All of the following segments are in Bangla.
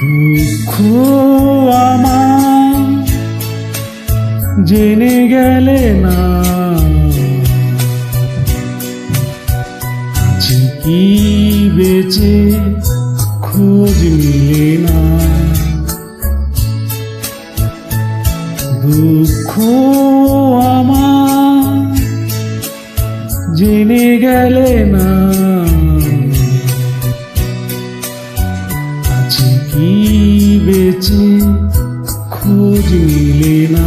দুঃখ আমার জেনে গেলে না, আছি কি বেঁচে খোঁজ মিলে না। দুঃখ আমার জেনে গেলে না, আছি কি বেঁচে খোঁজ মিলে না।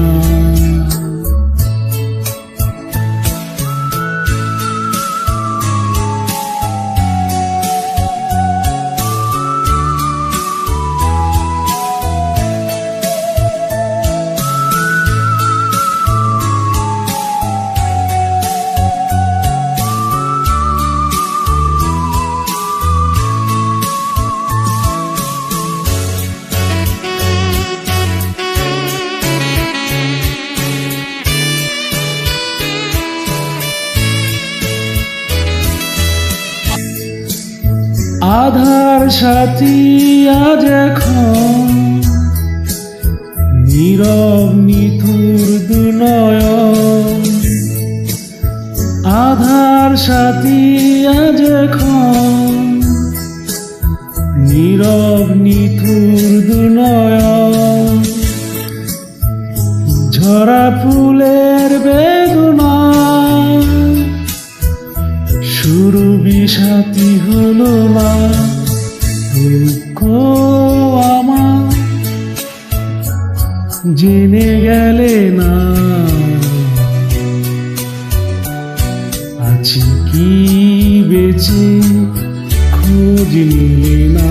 আধার সাথী আজ এখন নীরব নিথুর দুনয়ন। আধার সাথী আজ এখন নীরব নিথুর দুনয়ন। ঝরা ফুলের বেদনা শুরু বিষাতি হলো না। দুঃখ আমার জেনে গেলে না, আছি কি বেঁচে খোঁজ নিলে না।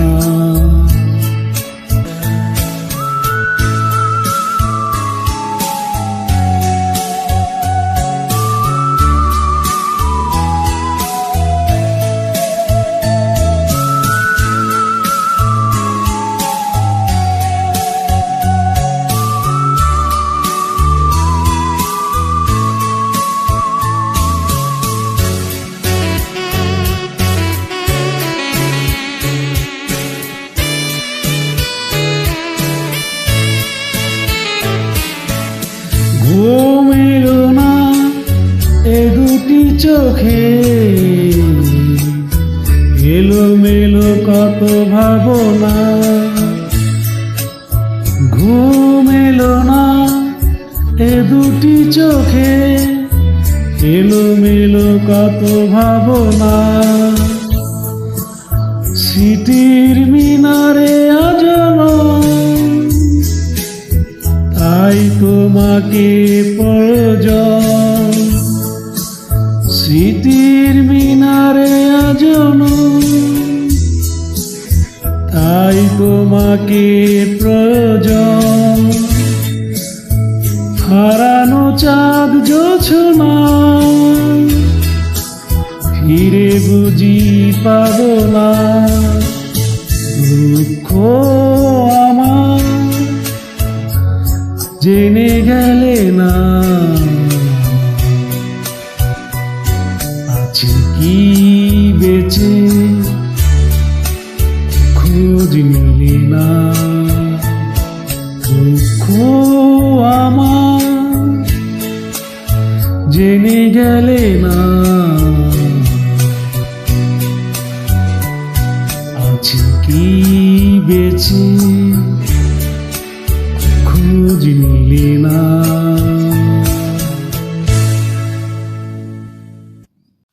ঘুম এলো না এ দুটি চোখে, এলোমেলো কত ভাবনা। ঘুম এলো না এ দুটি চোখে, এলোমেলো কত ভাবনা। স্মৃতির মিনারে আজনো তাই তোমাকে প্রয়োজন। স্মৃতির মিনারে আজনো তাই তোমাকে প্রয়োজন। হারানো চাঁদ জোছনা ফিরে বুঝি পাব না। দুঃখ আমার জেনে গেলে না, আছি কি বেঁচে খোঁজ নিলে না। দুঃখ আমার জেনে গেলে না, আছি কি বেঁচে খোঁজ নিলে না।